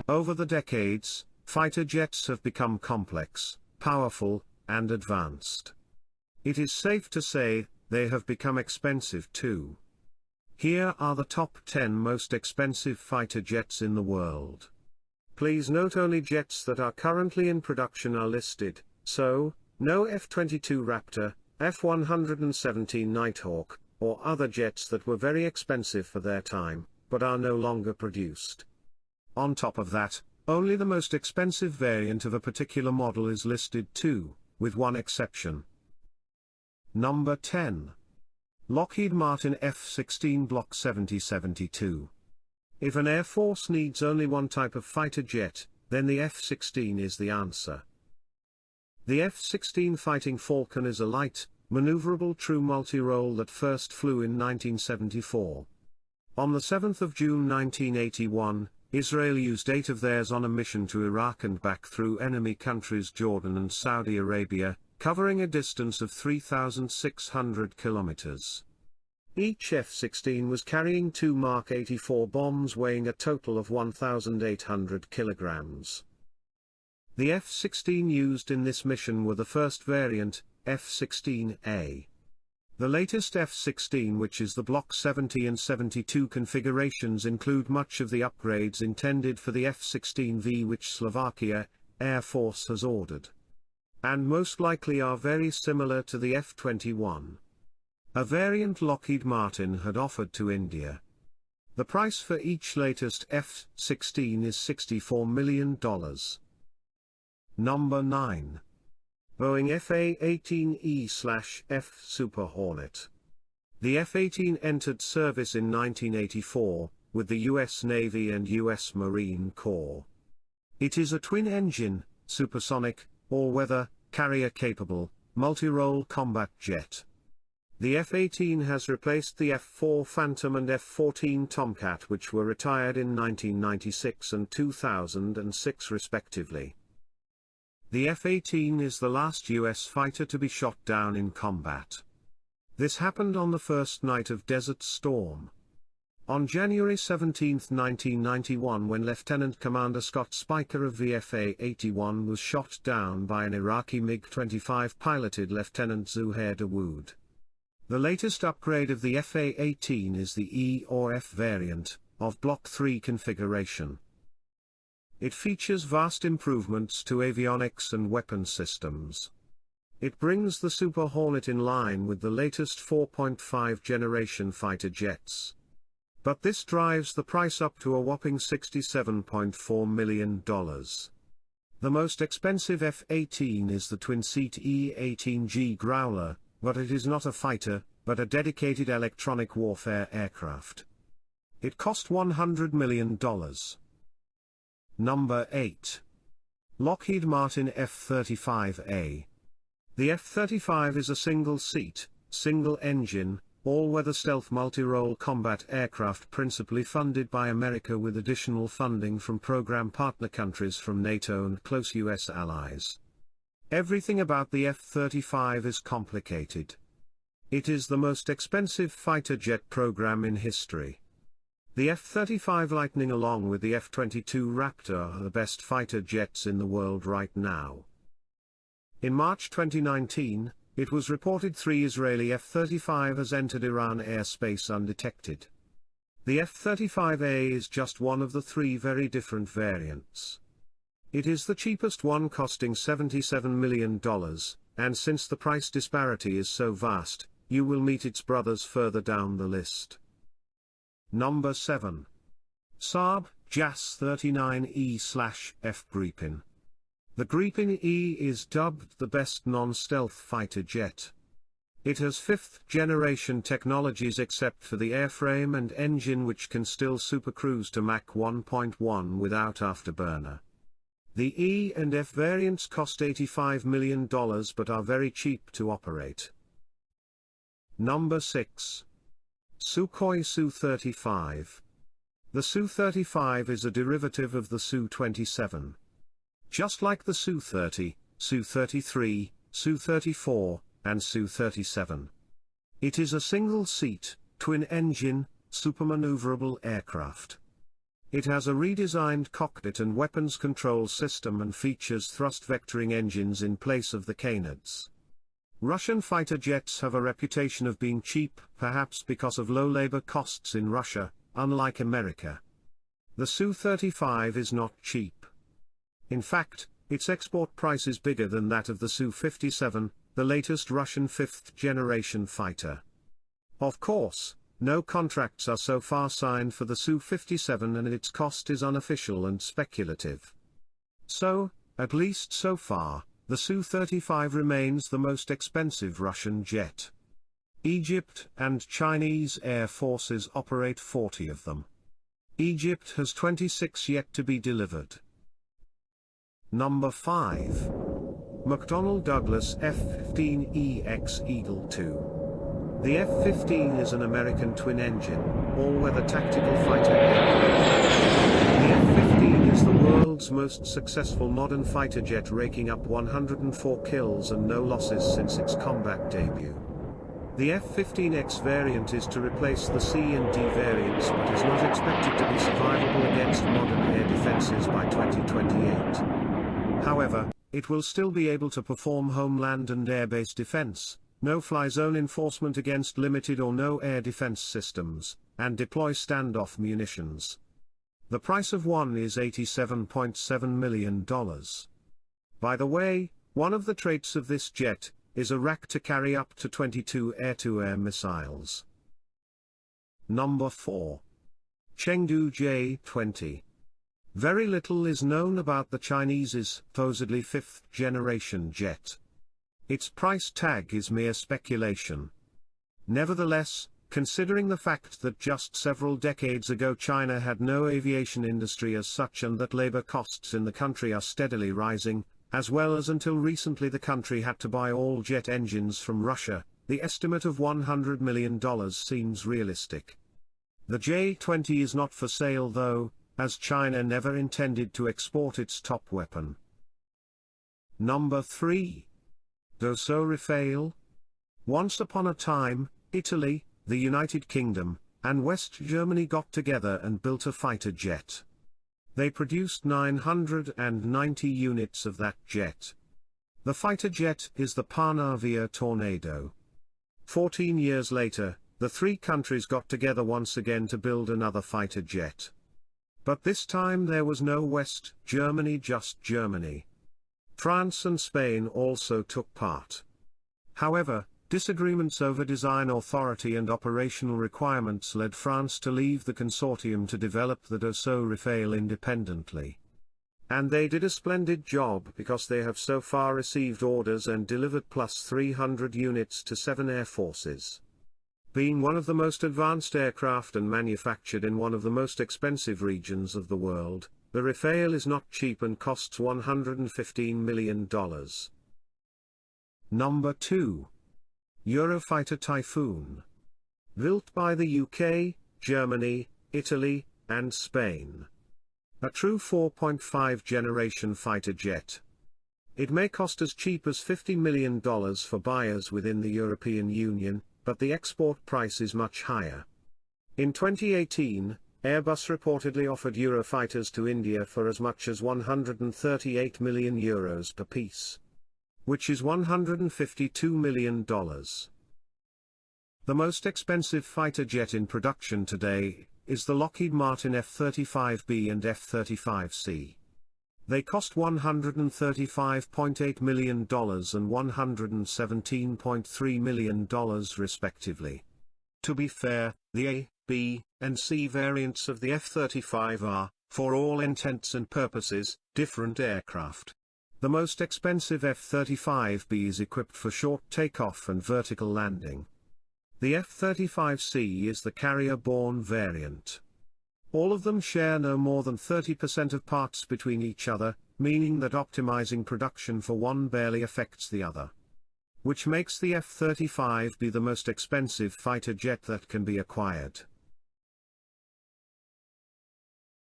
Over the decades, fighter jets have become complex, powerful, and advanced. It is safe to say, they have become expensive too. Here are the top 10 most expensive fighter jets in the world. Please note only jets that are currently in production are listed, so, no F-22 Raptor, F-117 Nighthawk, or other jets that were very expensive for their time, but are no longer produced. On top of that, only the most expensive variant of a particular model is listed too, with one exception. Number 10. Lockheed Martin F-16 Block 7072. If an Air Force needs only one type of fighter jet, then the F-16 is the answer. The F-16 Fighting Falcon is a light, maneuverable true multi-role that first flew in 1974. On the 7th of June 1981, Israel used 8 of theirs on a mission to Iraq and back through enemy countries Jordan and Saudi Arabia, covering a distance of 3,600 kilometers. Each F-16 was carrying 2 Mark 84 bombs weighing a total of 1,800 kilograms. The F-16 used in this mission were the first variant, F-16A. The latest F-16, which is the Block 70 and 72 configurations, include much of the upgrades intended for the F-16V which Slovakia Air Force has ordered. And most likely are very similar to the F-21. A variant Lockheed Martin had offered to India. The price for each latest F-16 is $64 million. Number 9. Boeing F/A-18E/F Super Hornet. The F-18 entered service in 1984, with the U.S. Navy and U.S. Marine Corps. It is a twin-engine, supersonic, all-weather, carrier-capable, multi-role combat jet. The F-18 has replaced the F-4 Phantom and F-14 Tomcat, which were retired in 1996 and 2006 respectively. The F-18 is the last U.S. fighter to be shot down in combat. This happened on the first night of Desert Storm. On January 17, 1991, when Lieutenant Commander Scott Spiker of the F/A-81 was shot down by an Iraqi MiG-25 piloted Lieutenant Zuhair Dawood. The latest upgrade of the F/A-18 is the E or F variant, of Block 3 configuration. It features vast improvements to avionics and weapon systems. It brings the Super Hornet in line with the latest 4.5 generation fighter jets. But this drives the price up to a whopping $67.4 million. The most expensive F-18 is the twin-seat E-18G Growler, but it is not a fighter, but a dedicated electronic warfare aircraft. It cost $100 million. Number 8. Lockheed Martin F-35A. The F-35 is a single-seat, single-engine, all-weather stealth multi-role combat aircraft principally funded by America with additional funding from program partner countries from NATO and close U.S. allies. Everything about the F-35 is complicated. It is the most expensive fighter jet program in history. The F-35 Lightning along with the F-22 Raptor are the best fighter jets in the world right now. In March 2019, it was reported 3 Israeli F-35 has entered Iran airspace undetected. The F-35A is just one of the 3 very different variants. It is the cheapest one, costing $77 million, and since the price disparity is so vast, you will meet its brothers further down the list. Number 7. Saab JAS 39E/F Gripen. The Gripen E is dubbed the best non-stealth fighter jet. It has 5th generation technologies except for the airframe and engine, which can still supercruise to Mach 1.1 without afterburner. The E and F variants cost $85 million but are very cheap to operate. Number 6. Sukhoi Su-35. The Su-35 is a derivative of the Su-27. Just like the Su-30, Su-33, Su-34, and Su-37. It is a single-seat, twin-engine, supermaneuverable aircraft. It has a redesigned cockpit and weapons control system and features thrust vectoring engines in place of the canards. Russian fighter jets have a reputation of being cheap, perhaps because of low labor costs in Russia, unlike America. The Su-35 is not cheap. In fact, its export price is bigger than that of the Su-57, the latest Russian fifth-generation fighter. Of course, no contracts are so far signed for the Su-57 and its cost is unofficial and speculative. So, at least so far, the Su-35 remains the most expensive Russian jet. Egypt and Chinese air forces operate 40 of them. Egypt has 26 yet to be delivered. Number 5. McDonnell Douglas F-15EX Eagle II. The F-15 is an American twin-engine, all-weather tactical fighter aircraft. The F-15 is the world's most successful modern fighter jet, raking up 104 kills and no losses since its combat debut. The F-15X variant is to replace the C and D variants but is not expected to be survivable against modern air defenses by 2028. However, it will still be able to perform homeland and air-base defense, no-fly zone enforcement against limited or no air defense systems, and deploy standoff munitions. The price of one is $87.7 million. By the way, one of the traits of this jet is a rack to carry up to 22 air-to-air missiles. Number 4. Chengdu J-20. Very little is known about the Chinese's supposedly fifth-generation jet. Its price tag is mere speculation. Nevertheless, considering the fact that just several decades ago China had no aviation industry as such and that labor costs in the country are steadily rising, as well as until recently the country had to buy all jet engines from Russia, the estimate of $100 million seems realistic. The J-20 is not for sale though, as China never intended to export its top weapon. Number 3. Dassault Rafale. Once upon a time, Italy, the United Kingdom, and West Germany got together and built a fighter jet. They produced 990 units of that jet. The fighter jet is the Panavia Tornado. 14 years later, the three countries got together once again to build another fighter jet. But this time there was no West Germany, just Germany. France and Spain also took part. However, disagreements over design authority and operational requirements led France to leave the consortium to develop the Dassault Rafale independently. And they did a splendid job because they have so far received orders and delivered plus 300 units to 7 air forces. Being one of the most advanced aircraft and manufactured in one of the most expensive regions of the world, the Rafale is not cheap and costs $115 million. Number 2. Eurofighter Typhoon. Built by the UK, Germany, Italy, and Spain. A true 4.5 generation fighter jet. It may cost as cheap as $50 million for buyers within the European Union, but the export price is much higher. In 2018, Airbus reportedly offered Eurofighters to India for as much as €138 million per piece, which is $152 million. The most expensive fighter jet in production today is the Lockheed Martin F-35B and F-35C. They cost $135.8 million and $117.3 million respectively. To be fair, the A, B, and C variants of the F-35 are, for all intents and purposes, different aircraft. The most expensive F-35B is equipped for short takeoff and vertical landing. The F-35C is the carrier-borne variant. All of them share no more than 30% of parts between each other, meaning that optimizing production for one barely affects the other. Which makes the F-35B the most expensive fighter jet that can be acquired.